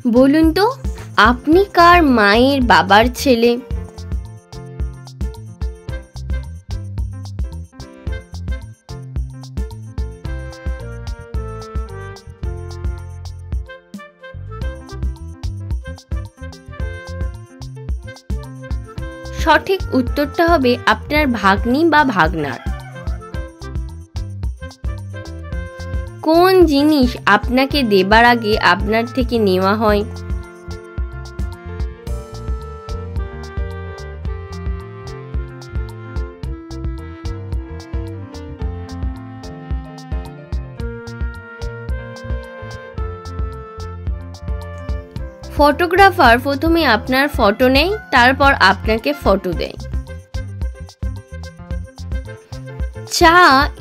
বলুন তো, আপনি কার মায়ের বাবার ছেলে? সঠিক উত্তরটা হবে আপনার ভাগ্নি বা ভাগনার। কোন জিনিস আপনাকে দেবার আগে আপনার থেকে নেওয়া হয়? ফটোগ্রাফার প্রথমে আপনার ফটো নেয়, তারপর আপনাকে ফটো দেয়। চা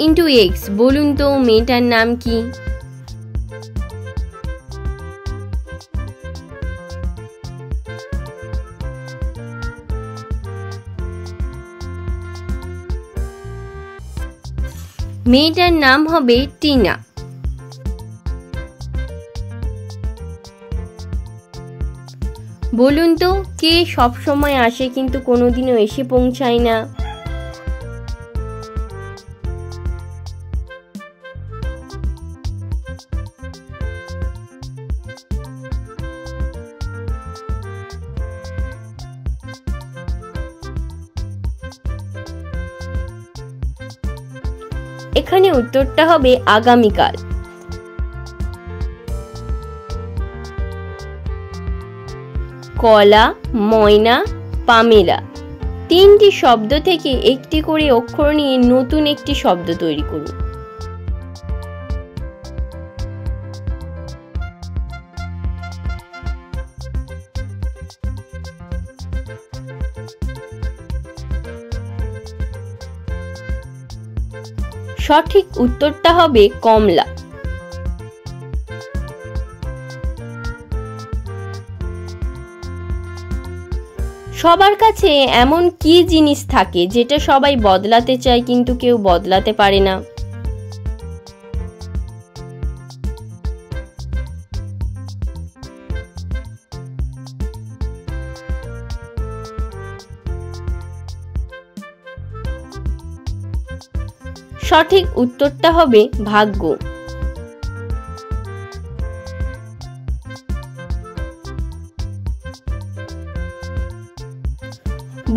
ইন্টু এক্স, বলুন তো মেয়েটার নাম কি? মেয়েটার নাম হবে টিনা। বলুন তো, কে সব সময় আসে কিন্তু কোনোদিনও এসে পৌঁছায় না? এখানে উত্তরটা হবে আগামীকাল। কলা, ময়না, পামেলা, তিনটি শব্দ থেকে একটি করে অক্ষর নিয়ে নতুন একটি শব্দ তৈরি করুন। সঠিক উত্তরটা হবে কমলা। সবার কাছে এমন কি জিনিস থাকে যেটা সবাই বদলাতে চায় কিন্তু কেউ বদলাতে পারে না? সঠিক উত্তরটা হবে ভাগ্য।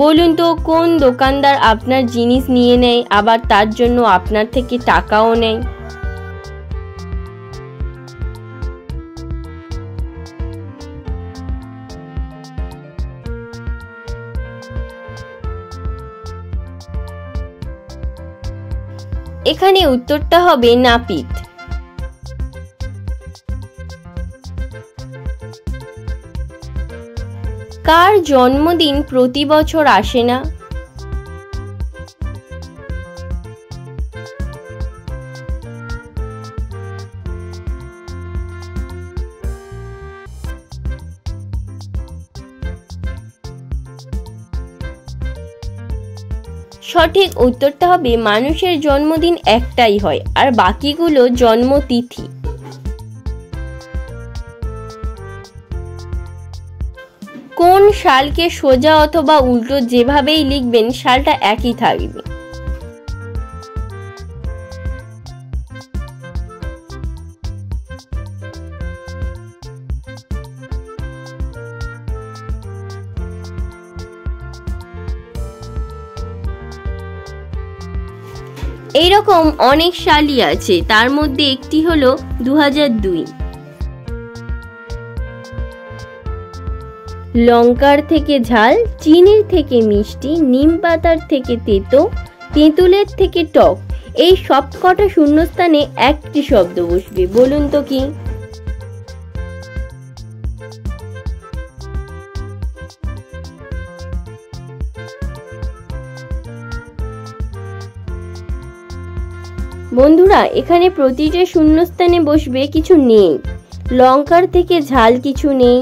বলুন তো, কোন দোকানদার আপনার জিনিস নিয়ে নেয় আবার তার জন্য আপনার থেকে টাকাও নেয়? এখানে উত্তরটা হবে নাপিত। কার জন্মদিন প্রতি বছর আসে না? সঠিক উত্তরটা হবে মানুষের জন্মদিন একটাই হয় আর বাকিগুলো জন্মতিথি। কোন সালকে সোজা অথবা উল্টো যেভাবেই লিখবেন সালটা একই থাকবে? এইরকম অনেক সালই আছে, তার মধ্যে একটি হলো 2002। লঙ্কার থেকে ঝাল, চিনির থেকে মিষ্টি, নিম পাতার থেকে তেতো, তেঁতুলের থেকে টক, এই সব কটা শূন্যস্থানে একটি শব্দ বসবে, বলুন তো কি? বন্ধুরা, এখানে প্রতিটা শূন্যস্থানে বসবে কিছু নেই। লঙ্কার থেকে ঝাল কিছু নেই,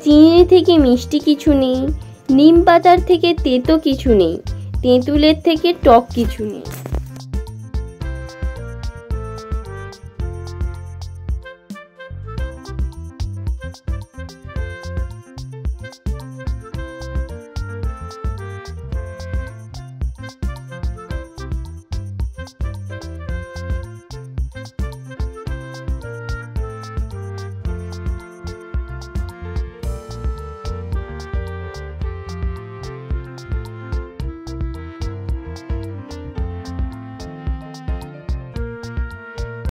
চিনি থেকে মিষ্টি কিছু নেই, নিম পাতার থেকে তেতো কিছু নেই, তেঁতুলের থেকে টক কিছু নেই।